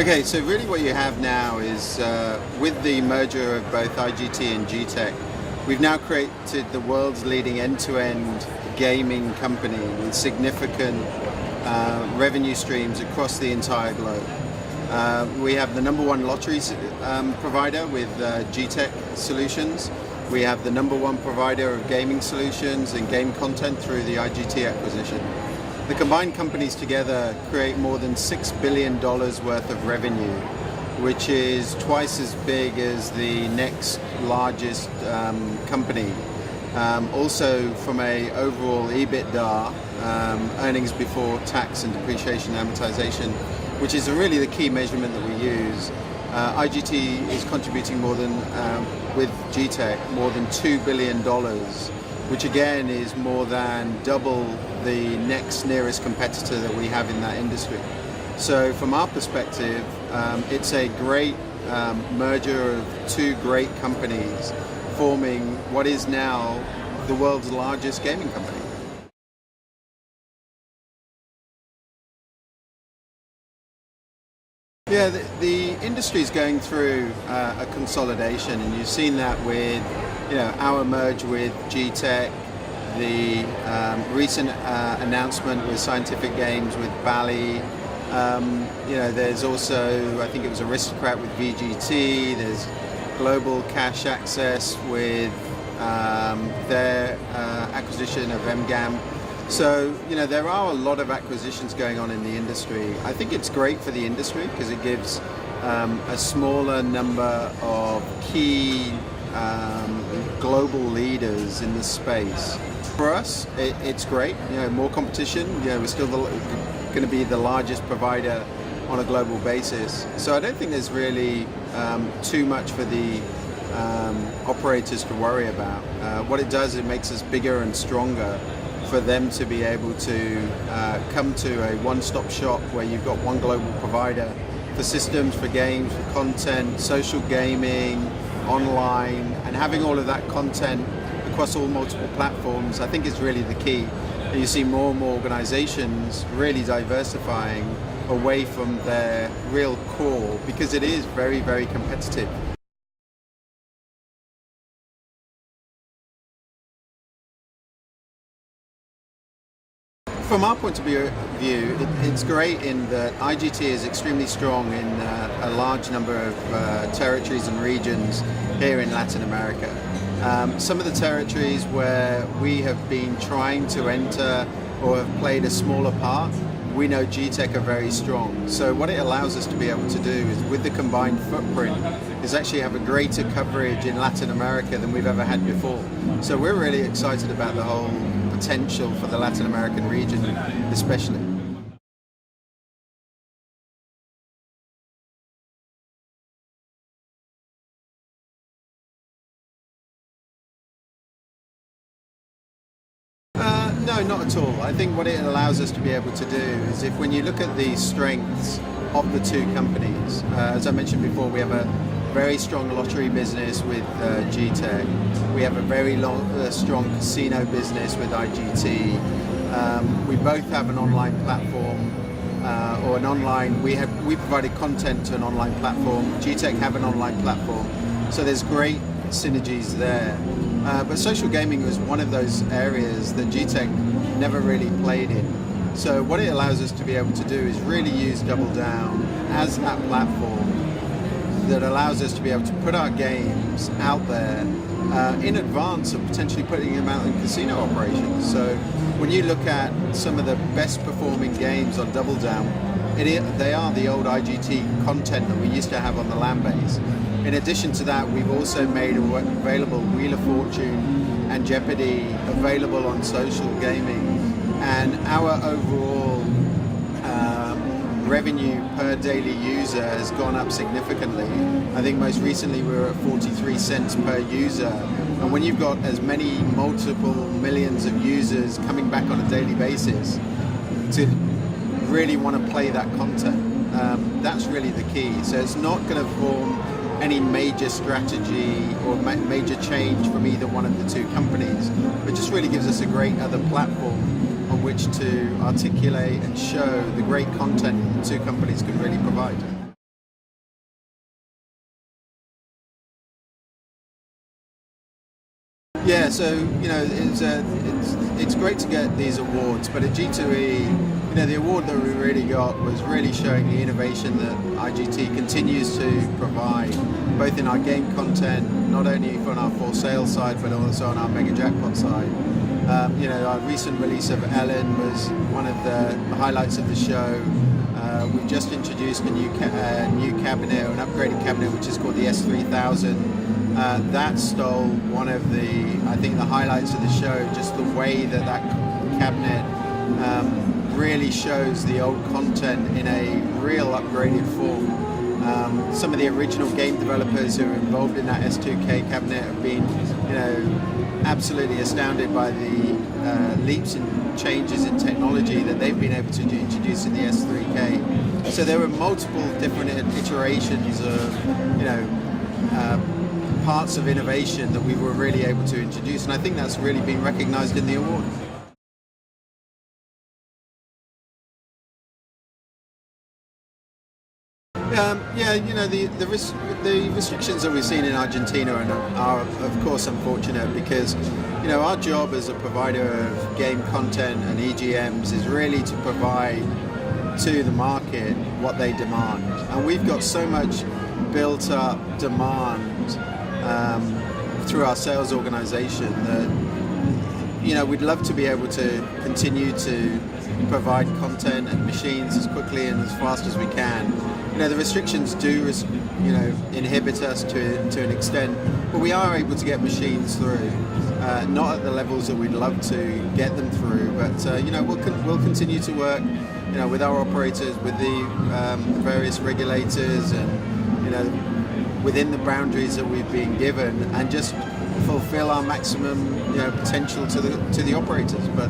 Okay, so really what you have now is with the merger of both IGT and GTech, we've now created the world's leading end-to-end gaming company with significant revenue streams across the entire globe. We have the number one lotteries provider with GTech solutions. We have the number one provider of gaming solutions and game content through the IGT acquisition. The combined companies together create more than $6 billion worth of revenue, which is twice as big as the next largest company. Also from a overall EBITDA, earnings before tax and depreciation and amortization, which is really the key measurement that we use. IGT is contributing more than, with GTech, more than $2 billion, which again is more than double the next nearest competitor that we have in that industry. So from our perspective, it's a great merger of two great companies forming what is now the world's largest gaming company. Yeah, the industry is going through a consolidation, and you've seen that with our merge with GTech, the recent announcement with Scientific Games with Bally. There's also, I think it was Aristocrat with VGT. There's Global Cash Access with their acquisition of MGAM. So, there are a lot of acquisitions going on in the industry. I think it's great for the industry because it gives a smaller number of key global leaders in the space. For us, it's great. More competition. We're still going to be the largest provider on a global basis. So I don't think there's really too much for the operators to worry about. What it does, it makes us bigger and stronger for them to be able to come to a one-stop shop where you've got one global provider for systems, for games, for content, social gaming, online, and having all of that content across all multiple platforms, I think is really the key. And you see more and more organizations really diversifying away from their real core because it is very, very competitive. From our point of view, it's great in that IGT is extremely strong in a large number of territories and regions here in Latin America. Some of the territories where we have been trying to enter or have played a smaller part, we know GTech are very strong. So what it allows us to be able to do is, with the combined footprint, is actually have a greater coverage in Latin America than we've ever had before. So we're really excited about the whole potential for the Latin American region, especially. No, not at all. I think what it allows us to be able to do is, if when you look at the strengths of the two companies, as I mentioned before, we have a very strong lottery business with GTech. We have a very strong casino business with IGT. We both have an online platform, or an online. We provided content to an online platform. GTech have an online platform, so there's great synergies there. But social gaming was one of those areas that GTech never really played in. So what it allows us to be able to do is really use Double Down as that platform that allows us to be able to put our games out there in advance of potentially putting them out in casino operations. So when you look at some of the best performing games on Double Down, they are the old IGT content that we used to have on the land base. In addition to that, we've also made available Wheel of Fortune and Jeopardy available on social gaming, and our overall revenue per daily user has gone up significantly. I think most recently we were at 43 cents per user, and when you've got as many multiple millions of users coming back on a daily basis to really want to play that content, that's really the key. So it's not going to form any major strategy or major change from either one of the two companies, but just really gives us a great other platform on which to articulate and show the great content the two companies can really provide. Yeah, so it's great to get these awards, but at G2E, the award that we really got was really showing the innovation that IGT continues to provide, both in our game content, not only on our for sale side, but also on our mega jackpot side. Our recent release of Ellen was one of the highlights of the show. We've just introduced a new cabinet, or an upgraded cabinet, which is called the S3000. That stole one of the highlights of the show, just the way that cabinet really shows the old content in a real upgraded form. Some of the original game developers who are involved in that S2K cabinet have been, absolutely astounded by the leaps and changes in technology that they've been able to introduce in the S3K. So there were multiple different iterations of, parts of innovation that we were really able to introduce, and I think that's really been recognized in the award. The restrictions that we've seen in Argentina are of course unfortunate, because our job as a provider of game content and EGMs is really to provide to the market what they demand, and we've got so much built up demand through our sales organization that we'd love to be able to continue to provide content and machines as quickly and as fast as we can. The restrictions do inhibit us to an extent, but we are able to get machines through, not at the levels that we'd love to get them through, but we'll continue to work with our operators, with the various regulators, and within the boundaries that we've been given, and just fulfill our maximum potential to the operators. But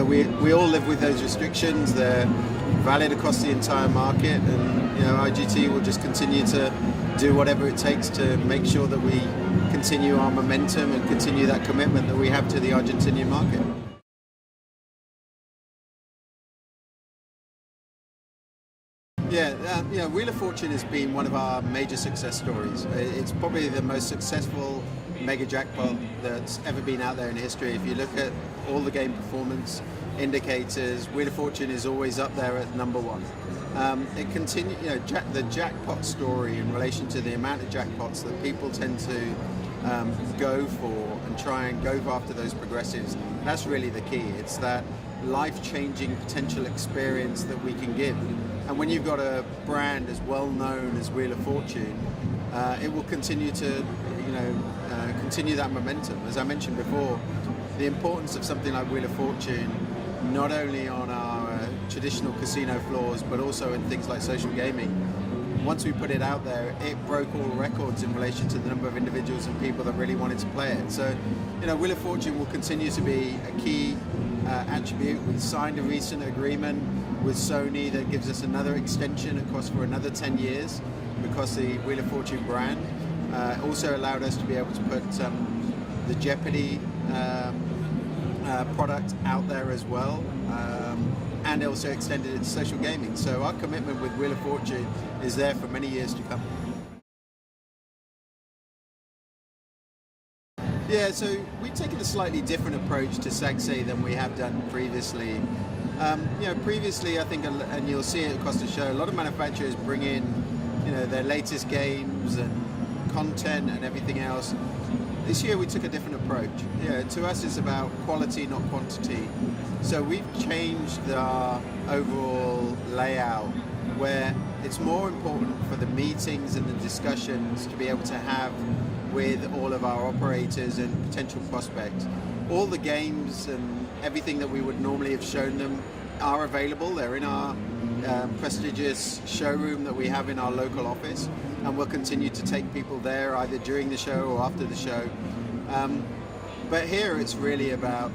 we all live with those restrictions. They're valid across the entire market, and IGT will just continue to do whatever it takes to make sure that we continue our momentum and continue that commitment that we have to the Argentinian market. Wheel of Fortune has been one of our major success stories. It's probably the most successful mega jackpot that's ever been out there in history. If you look at all the game performance indicators, Wheel of Fortune is always up there at number one. It continues, the jackpot story in relation to the amount of jackpots that people tend to go for and try and go after those progressives. That's really the key. It's that life-changing potential experience that we can give. And when you've got a brand as well known as Wheel of Fortune, it will continue to, continue that momentum. As I mentioned before, the importance of something like Wheel of Fortune, not only on our traditional casino floors, but also in things like social gaming. Once we put it out there, it broke all records in relation to the number of individuals and people that really wanted to play it. So, Wheel of Fortune will continue to be a key attribute. We signed a recent agreement with Sony that gives us another extension across for another 10 years, because the Wheel of Fortune brand also allowed us to be able to put the Jeopardy product out there as well, and also extended it to social gaming. So our commitment with Wheel of Fortune is there for many years to come. Yeah, so we've taken a slightly different approach to SAGSE than we have done previously. Previously, I think, and you'll see it across the show, a lot of manufacturers bring in, their latest games and content and everything else. This year we took a different approach. To us it's about quality, not quantity. So we've changed our overall layout, where it's more important for the meetings and the discussions to be able to have with all of our operators and potential prospects. All the games and everything that we would normally have shown them are available. They're in our prestigious showroom that we have in our local office, and we'll continue to take people there either during the show or after the show. But here it's really about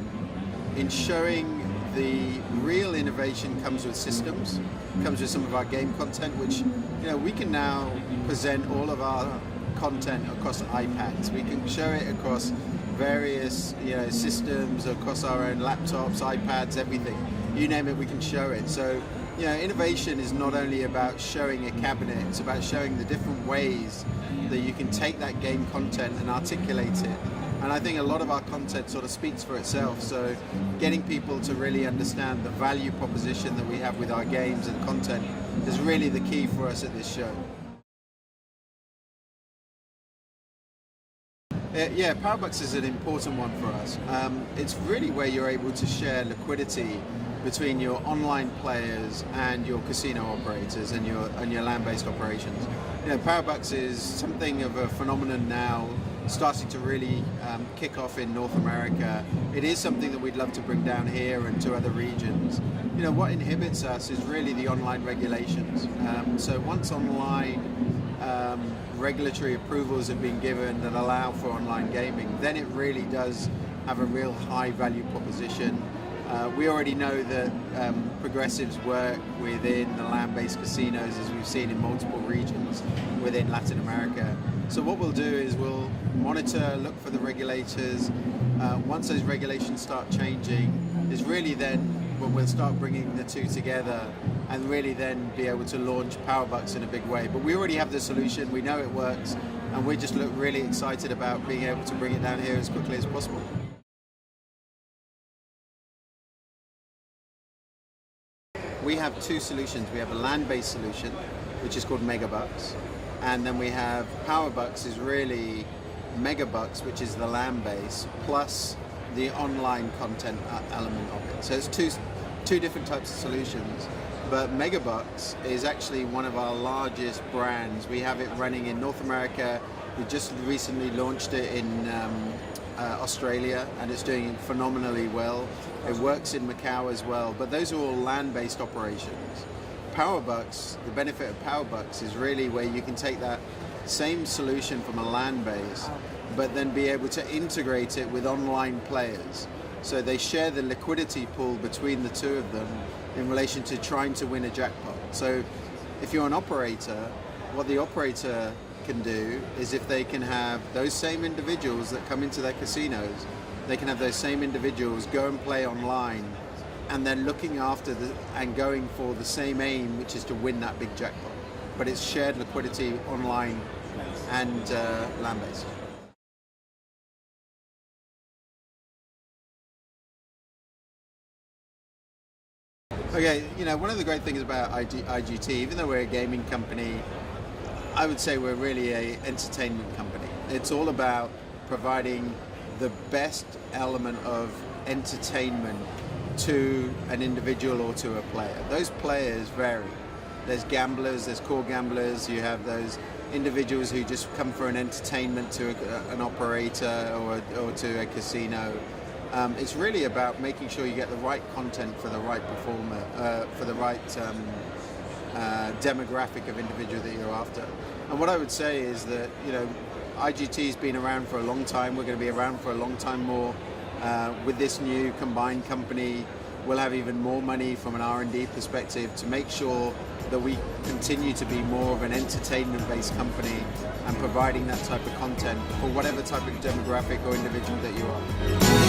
ensuring the real innovation comes with systems, comes with some of our game content, which we can now present all of our content across iPads. We can show it across various systems, across our own laptops, iPads, everything. You name it, we can show it. So innovation is not only about showing a cabinet, it's about showing the different ways that you can take that game content and articulate it And I think a lot of our content sort of speaks for itself. So getting people to really understand the value proposition that we have with our games and content is really the key for us at this show. Yeah, Powerbucks is an important one for us. It's really where you're able to share liquidity between your online players and your casino operators and your land-based operations. You know, Powerbucks is something of a phenomenon now, starting to really kick off in North America. It is something that we'd love to bring down here and to other regions. You know, what inhibits us is really the online regulations. So once online regulatory approvals have been given that allow for online gaming, then it really does have a real high value proposition. We already know that progressives work within the land-based casinos, as we've seen in multiple regions within Latin America. So what we'll do is we'll monitor, look for the regulators. Once those regulations start changing, is really then when we'll start bringing the two together and really then be able to launch Powerbucks in a big way. But we already have the solution, we know it works, and we just look really excited about being able to bring it down here as quickly as possible. We have two solutions. We have a land-based solution, which is called Megabucks, and then we have Powerbucks is really Megabucks, which is the land-based, plus the online content element of it. So it's two different types of solutions, but Megabucks is actually one of our largest brands. We have it running in North America. We just recently launched it in Australia, and it's doing phenomenally well. It works in Macau as well, but those are all land-based operations. Powerbucks, the benefit of Powerbucks is really where you can take that same solution from a land base, but then be able to integrate it with online players. So they share the liquidity pool between the two of them in relation to trying to win a jackpot. So if you're an operator, what the operator can do is, if they can have those same individuals that come into their casinos, they can have those same individuals go and play online, and then looking after and going for the same aim, which is to win that big jackpot. But it's shared liquidity online and land-based. Okay, you know, one of the great things about IGT, even though we're a gaming company, I would say we're really an entertainment company. It's all about providing the best element of entertainment to an individual or to a player. Those players vary. There's gamblers, there's core gamblers, you have those individuals who just come for an entertainment to an operator or to a casino. It's really about making sure you get the right content for the right performer, for the right demographic of individual that you're after. And what I would say is that, you know, IGT's been around for a long time. We're going to be around for a long time more. With this new combined company, we'll have even more money from an R&D perspective to make sure that we continue to be more of an entertainment-based company and providing that type of content for whatever type of demographic or individual that you are.